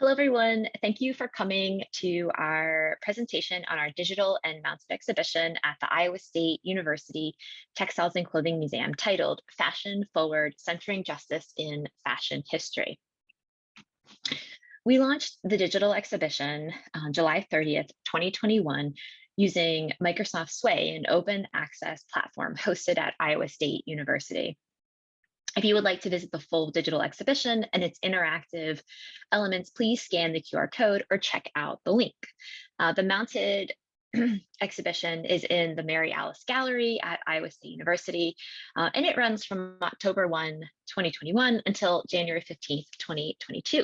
Hello, everyone. Thank you for coming to our presentation on our digital and mounted exhibition at the Iowa State University Textiles and Clothing Museum titled Fashion Forward, Centering Justice in Fashion History. We launched the digital exhibition on July 30th, 2021, using Microsoft Sway, an open access platform hosted at Iowa State University. If you would like to visit the full digital exhibition and its interactive elements, please scan the QR code or check out the link. The mounted exhibition is in the Mary Alice Gallery at Iowa State University, and it runs from October 1, 2021 until January 15th, 2022.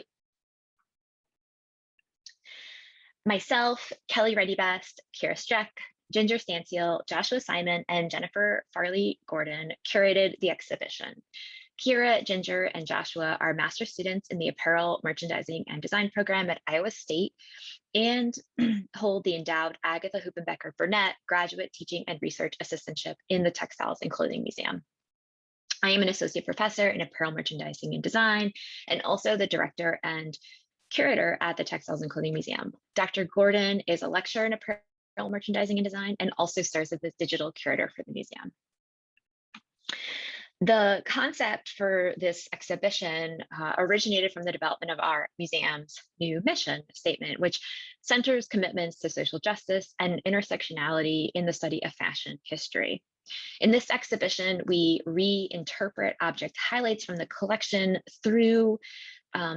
Myself, Kelly Reddy-Best, Kira Streck, Ginger Stanciel, Joshua Simon, and Jennifer Farley Gordon curated the exhibition. Kira, Ginger, and Joshua are master students in the Apparel, Merchandising, and Design program at Iowa State and hold the endowed Agatha Hoopenbecker Burnett Graduate Teaching and Research Assistantship in the Textiles and Clothing Museum. I am an associate professor in Apparel, Merchandising, and Design, and also the director and curator at the Textiles and Clothing Museum. Dr. Gordon is a lecturer in Apparel, Merchandising, and Design, and also serves as the digital curator for the museum. The concept for this exhibition originated from the development of our museum's new mission statement, which centers commitments to social justice and intersectionality in the study of fashion history. In this exhibition, we reinterpret object highlights from the collection through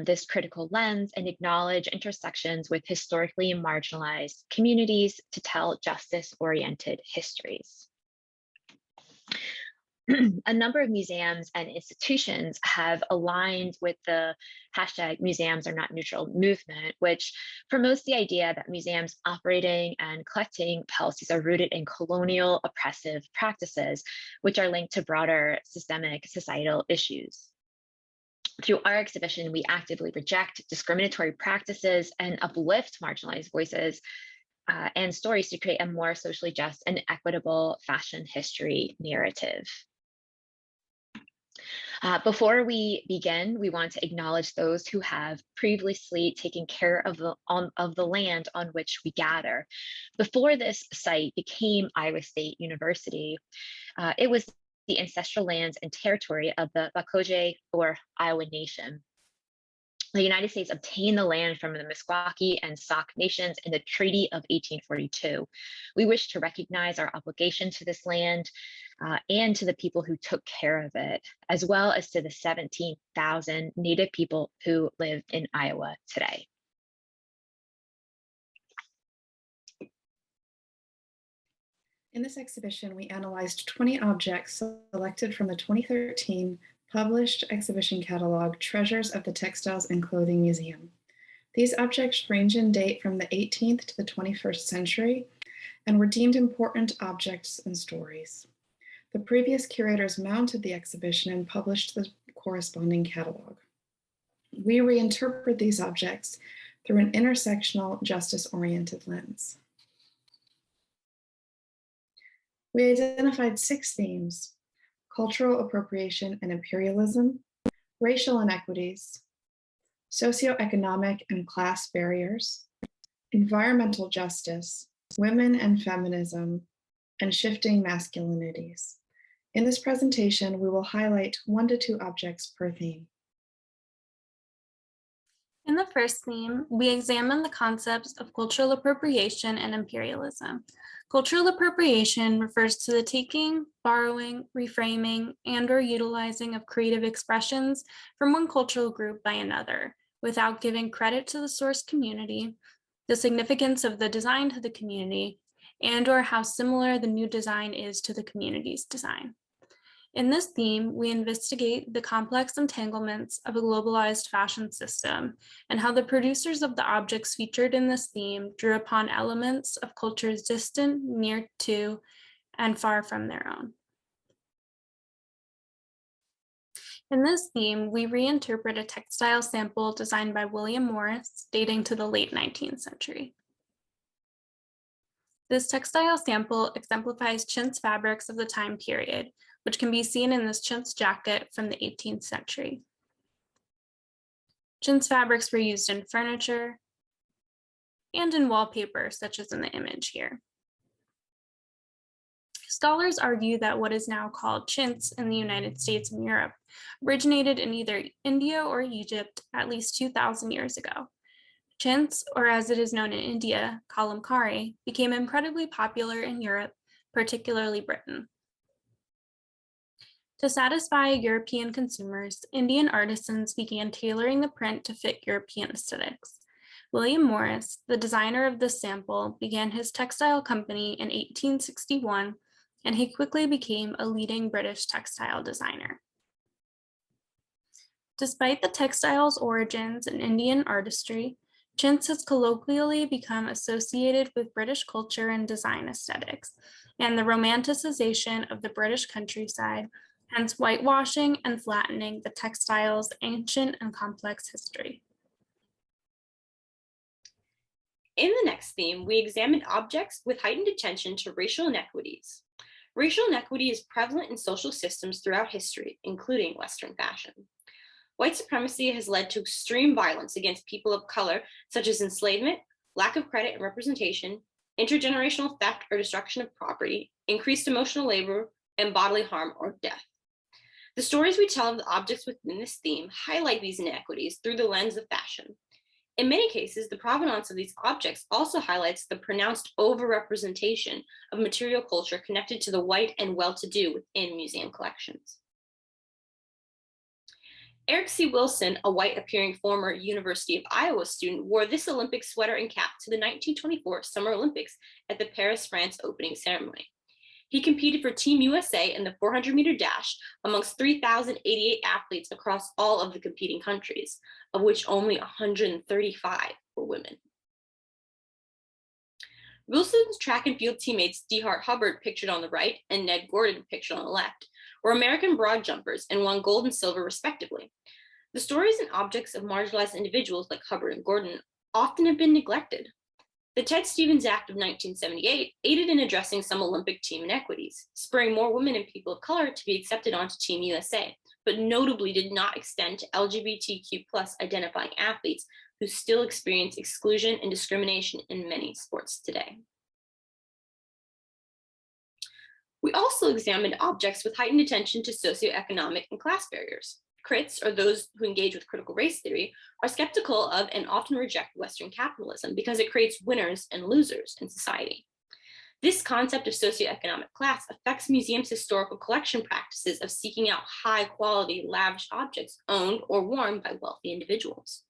this critical lens and acknowledge intersections with historically marginalized communities to tell justice-oriented histories. A number of museums and institutions have aligned with the hashtag Museums Are Not Neutral movement, which promotes the idea that museums operating and collecting policies are rooted in colonial oppressive practices, which are linked to broader systemic societal issues. Through our exhibition, we actively reject discriminatory practices and uplift marginalized voices and stories to create a more socially just and equitable fashion history narrative. Before we begin, we want to acknowledge those who have previously taken care of the land on which we gather. Before this site became Iowa State University, it was the ancestral lands and territory of the Bakojay or Iowa Nation. The United States obtained the land from the Meskwaki and Sauk nations in the Treaty of 1842. We wish to recognize our obligation to this land and to the people who took care of it, as well as to the 17,000 Native people who live in Iowa today. In this exhibition, we analyzed 20 objects selected from the 2013 published exhibition catalog, Treasures of the Textiles and Clothing Museum. These objects range in date from the 18th to the 21st century and were deemed important objects and stories. The previous curators mounted the exhibition and published the corresponding catalog. We reinterpret these objects through an intersectional, justice-oriented lens. We identified 6 themes: cultural appropriation and imperialism, racial inequities, socio-economic and class barriers, environmental justice, women and feminism, and shifting masculinities. In this presentation, we will highlight 1 to 2 objects per theme. In the first theme, we examine the concepts of cultural appropriation and imperialism. Cultural appropriation refers to the taking, borrowing, reframing, and/or utilizing of creative expressions from one cultural group by another, without giving credit to the source community, the significance of the design to the community, and/or how similar the new design is to the community's design. In this theme, we investigate the complex entanglements of a globalized fashion system and how the producers of the objects featured in this theme drew upon elements of cultures distant, near to, and far from their own. In this theme, we reinterpret a textile sample designed by William Morris, dating to the late 19th century. This textile sample exemplifies chintz fabrics of the time period, which can be seen in this chintz jacket from the 18th century. Chintz fabrics were used in furniture and in wallpaper, such as in the image here. Scholars argue that what is now called chintz in the United States and Europe originated in either India or Egypt at least 2,000 years ago. Chintz, or as it is known in India, kalamkari, became incredibly popular in Europe, particularly Britain. To satisfy European consumers, Indian artisans began tailoring the print to fit European aesthetics. William Morris, the designer of this sample, began his textile company in 1861, and he quickly became a leading British textile designer. Despite the textile's origins in Indian artistry, chintz has colloquially become associated with British culture and design aesthetics, and the romanticization of the British countryside, hence whitewashing and flattening the textile's ancient and complex history. In the next theme, we examined objects with heightened attention to racial inequities. Racial inequity is prevalent in social systems throughout history, including Western fashion. White supremacy has led to extreme violence against people of color, such as enslavement, lack of credit and representation, intergenerational theft or destruction of property, increased emotional labor, and bodily harm or death. The stories we tell of the objects within this theme highlight these inequities through the lens of fashion. In many cases, the provenance of these objects also highlights the pronounced overrepresentation of material culture connected to the white and well-to-do within museum collections. Eric C. Wilson, a white-appearing former University of Iowa student, wore this Olympic sweater and cap to the 1924 Summer Olympics at the Paris, France opening ceremony. He competed for Team USA in the 400-meter dash amongst 3,088 athletes across all of the competing countries, of which only 135 were women. Wilson's track and field teammates D. Hart Hubbard, pictured on the right, and Ned Gordon, pictured on the left, were American broad jumpers and won gold and silver respectively. The stories and objects of marginalized individuals like Hubbard and Gordon often have been neglected. The Ted Stevens Act of 1978 aided in addressing some Olympic team inequities, spurring more women and people of color to be accepted onto Team USA, but notably did not extend to LGBTQ+ identifying athletes who still experience exclusion and discrimination in many sports today. We also examined objects with heightened attention to socioeconomic and class barriers. Crits, or those who engage with critical race theory, are skeptical of and often reject Western capitalism because it creates winners and losers in society. This concept of socioeconomic class affects museums' historical collection practices of seeking out high-quality, lavish objects owned or worn by wealthy individuals.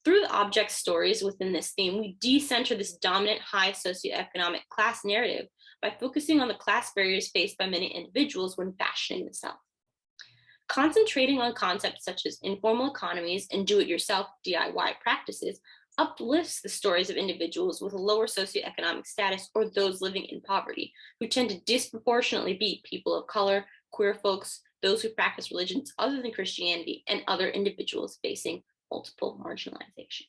Through the object stories within this theme, we decenter this dominant high socioeconomic class narrative by focusing on the class barriers faced by many individuals when fashioning the South. Concentrating on concepts such as informal economies and do-it-yourself DIY practices uplifts the stories of individuals with a lower socioeconomic status or those living in poverty, who tend to disproportionately be people of color, queer folks, those who practice religions other than Christianity, and other individuals facing multiple marginalizations.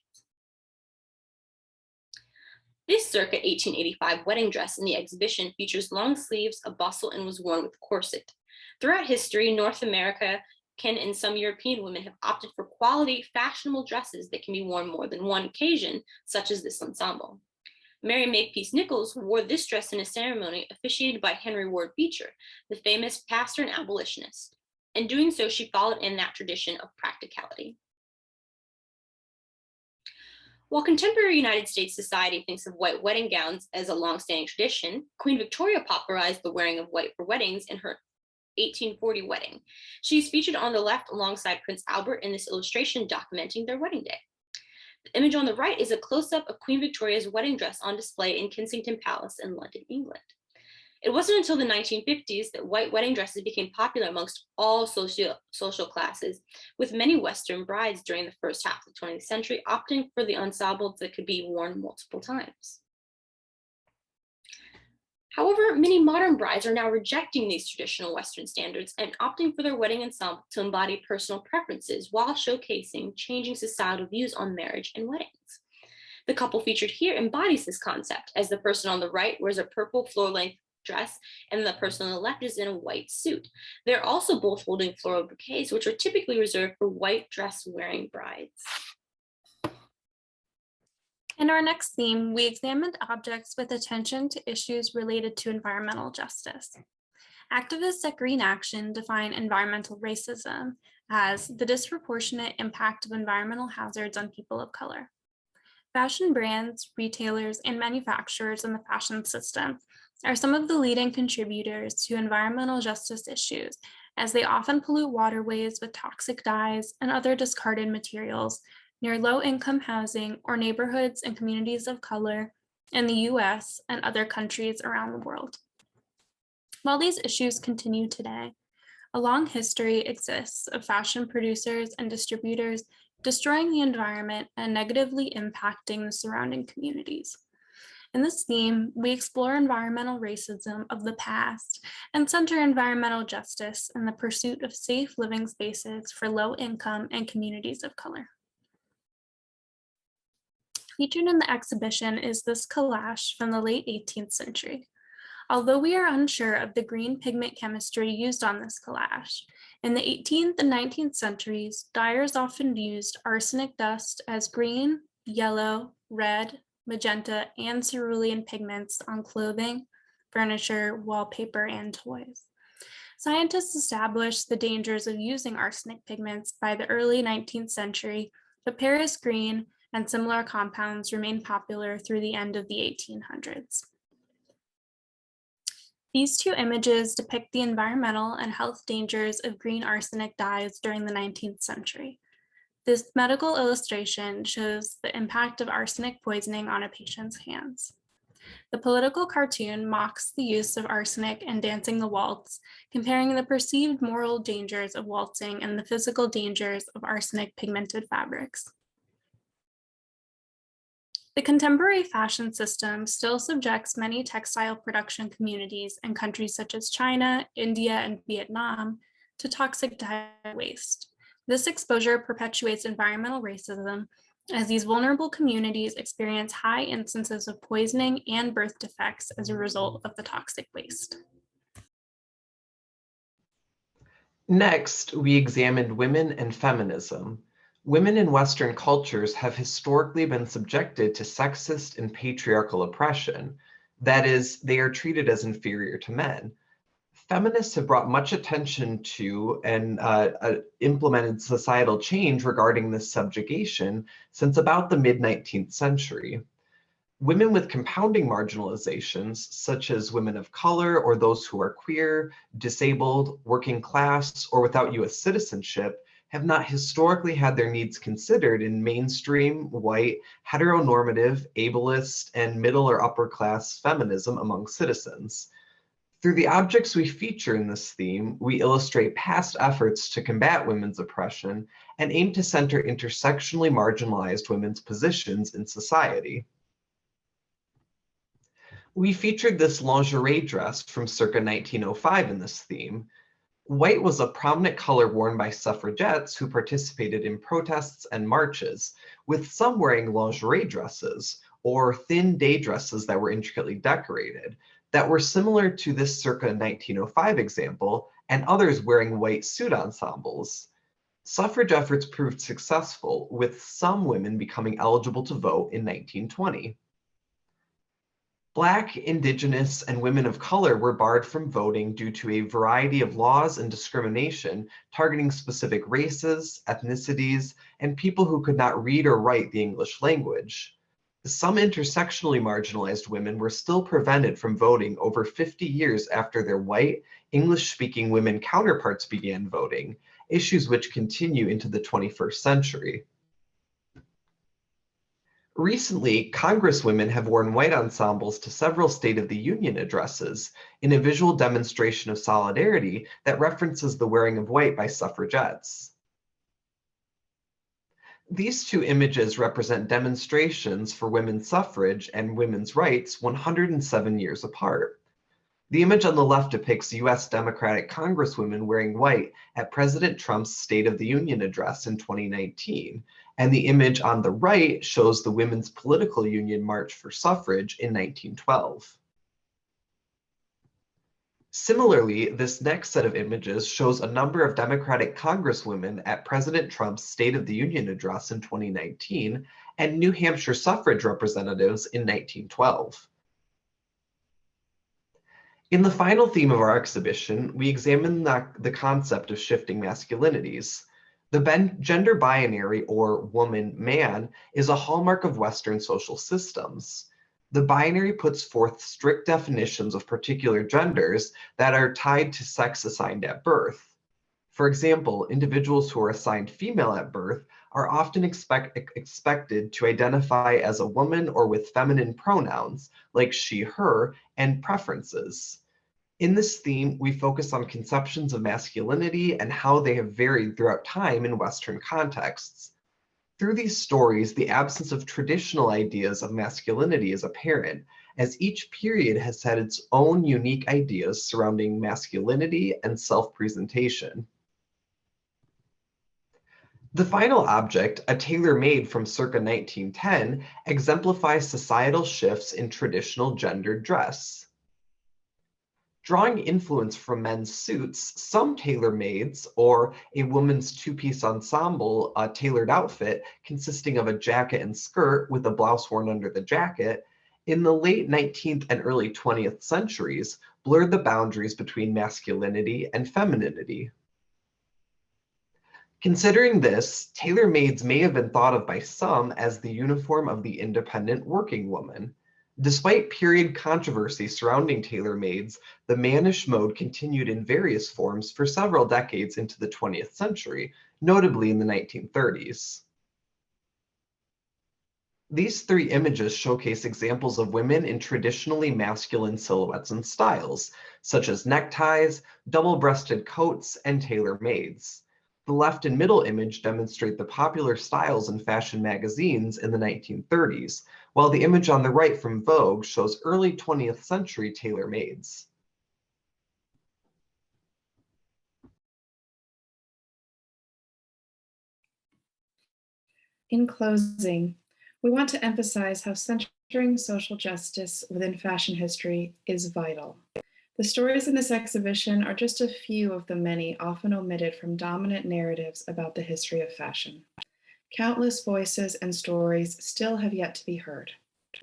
This circa 1885 wedding dress in the exhibition features long sleeves, a bustle, and was worn with a corset. Throughout history, North American and some European women have opted for quality, fashionable dresses that can be worn more than one occasion, such as this ensemble. Mary Makepeace Nichols wore this dress in a ceremony officiated by Henry Ward Beecher, the famous pastor and abolitionist. In doing so, she followed in that tradition of practicality. While contemporary United States society thinks of white wedding gowns as a long-standing tradition, Queen Victoria popularized the wearing of white for weddings in her 1840 wedding. She's featured on the left alongside Prince Albert in this illustration documenting their wedding day. The image on the right is a close-up of Queen Victoria's wedding dress on display in Kensington Palace in London, England. It wasn't until the 1950s that white wedding dresses became popular amongst all social classes, with many Western brides during the first half of the 20th century opting for the ensembles that could be worn multiple times. However, many modern brides are now rejecting these traditional Western standards and opting for their wedding ensemble to embody personal preferences while showcasing changing societal views on marriage and weddings. The couple featured here embodies this concept, as the person on the right wears a purple floor-length dress, and the person on the left is in a white suit. They're also both holding floral bouquets, which are typically reserved for white dress-wearing brides. In our next theme, we examined objects with attention to issues related to environmental justice. Activists at Green Action define environmental racism as the disproportionate impact of environmental hazards on people of color. Fashion brands, retailers, and manufacturers in the fashion system are some of the leading contributors to environmental justice issues, as they often pollute waterways with toxic dyes and other discarded materials near low-income housing or neighborhoods and communities of color in the US and other countries around the world. While these issues continue today, a long history exists of fashion producers and distributors destroying the environment and negatively impacting the surrounding communities. In this theme, we explore environmental racism of the past and center environmental justice in the pursuit of safe living spaces for low-income and communities of color. Featured in the exhibition is this collage from the late 18th century. Although we are unsure of the green pigment chemistry used on this collage, in the 18th and 19th centuries, dyers often used arsenic dust as green, yellow, red, magenta, and cerulean pigments on clothing, furniture, wallpaper, and toys. Scientists established the dangers of using arsenic pigments by the early 19th century, but Paris green and similar compounds remained popular through the end of the 1800s. These two images depict the environmental and health dangers of green arsenic dyes during the 19th century. This medical illustration shows the impact of arsenic poisoning on a patient's hands. The political cartoon mocks the use of arsenic in Dancing the Waltz, comparing the perceived moral dangers of waltzing and the physical dangers of arsenic pigmented fabrics. The contemporary fashion system still subjects many textile production communities in countries such as China, India, and Vietnam to toxic dye waste. This exposure perpetuates environmental racism as these vulnerable communities experience high instances of poisoning and birth defects as a result of the toxic waste. Next, we examined women and feminism. Women in Western cultures have historically been subjected to sexist and patriarchal oppression. That is, they are treated as inferior to men. Feminists have brought much attention to and implemented societal change regarding this subjugation since about the mid-19th century. Women with compounding marginalizations, such as women of color or those who are queer, disabled, working class, or without US citizenship, have not historically had their needs considered in mainstream, white, heteronormative, ableist, and middle or upper class feminism among citizens. Through the objects we feature in this theme, we illustrate past efforts to combat women's oppression and aim to center intersectionally marginalized women's positions in society. We featured this lingerie dress from circa 1905 in this theme. White was a prominent color worn by suffragettes who participated in protests and marches, with some wearing lingerie dresses or thin day dresses that were intricately decorated, that were similar to this circa 1905 example, and others wearing white suit ensembles. Suffrage efforts proved successful, with some women becoming eligible to vote in 1920. Black, Indigenous, and women of color were barred from voting due to a variety of laws and discrimination targeting specific races, ethnicities, and people who could not read or write the English language. Some intersectionally marginalized women were still prevented from voting over 50 years after their white, English-speaking women counterparts began voting, issues which continue into the 21st century. Recently, Congresswomen have worn white ensembles to several State of the Union addresses in a visual demonstration of solidarity that references the wearing of white by suffragettes. These two images represent demonstrations for women's suffrage and women's rights 107 years apart. The image on the left depicts US Democratic Congresswomen wearing white at President Trump's State of the Union address in 2019, and the image on the right shows the Women's Political Union March for Suffrage in 1912. Similarly, this next set of images shows a number of Democratic Congresswomen at President Trump's State of the Union address in 2019 and New Hampshire suffrage representatives in 1912. In the final theme of our exhibition, we examine the concept of shifting masculinities. The gender binary, or woman-man, is a hallmark of Western social systems. The binary puts forth strict definitions of particular genders that are tied to sex assigned at birth. For example, individuals who are assigned female at birth are often expected to identify as a woman or with feminine pronouns, like she, her, and preferences. In this theme, we focus on conceptions of masculinity and how they have varied throughout time in Western contexts. Through these stories, the absence of traditional ideas of masculinity is apparent, as each period has had its own unique ideas surrounding masculinity and self-presentation. The final object, a tailor-made from circa 1910, exemplifies societal shifts in traditional gendered dress. Drawing influence from men's suits, some tailor-mades, or a woman's two-piece ensemble, a tailored outfit consisting of a jacket and skirt with a blouse worn under the jacket, in the late 19th and early 20th centuries, blurred the boundaries between masculinity and femininity. Considering this, tailor-mades may have been thought of by some as the uniform of the independent working woman. Despite period controversy surrounding tailor-mades, the mannish mode continued in various forms for several decades into the 20th century, notably in the 1930s. These three images showcase examples of women in traditionally masculine silhouettes and styles, such as neckties, double-breasted coats, and tailor-mades. The left and middle image demonstrate the popular styles in fashion magazines in the 1930s, while the image on the right from Vogue shows early 20th century tailor-mades. In closing, we want to emphasize how centering social justice within fashion history is vital. The stories in this exhibition are just a few of the many often omitted from dominant narratives about the history of fashion. Countless voices and stories still have yet to be heard,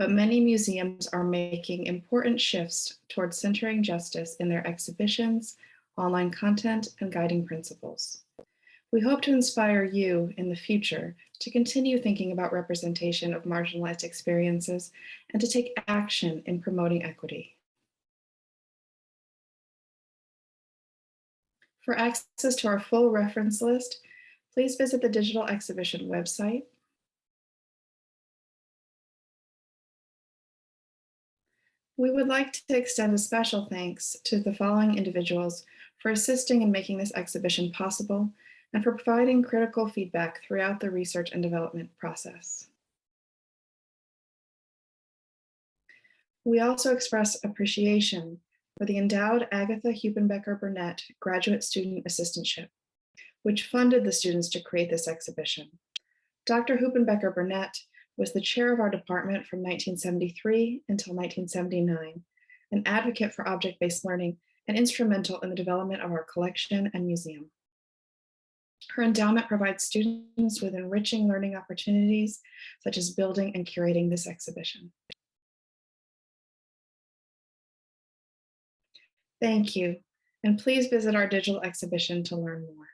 but many museums are making important shifts towards centering justice in their exhibitions, online content, and guiding principles. We hope to inspire you in the future to continue thinking about representation of marginalized experiences and to take action in promoting equity. For access to our full reference list, please visit the digital exhibition website. We would like to extend a special thanks to the following individuals for assisting in making this exhibition possible and for providing critical feedback throughout the research and development process. We also express appreciation for the endowed Agatha Hupenbecker Burnett Graduate Student Assistantship, which funded the students to create this exhibition. Dr. Hupenbecker Burnett was the chair of our department from 1973 until 1979, an advocate for object-based learning and instrumental in the development of our collection and museum. Her endowment provides students with enriching learning opportunities, such as building and curating this exhibition. Thank you, and please visit our digital exhibition to learn more.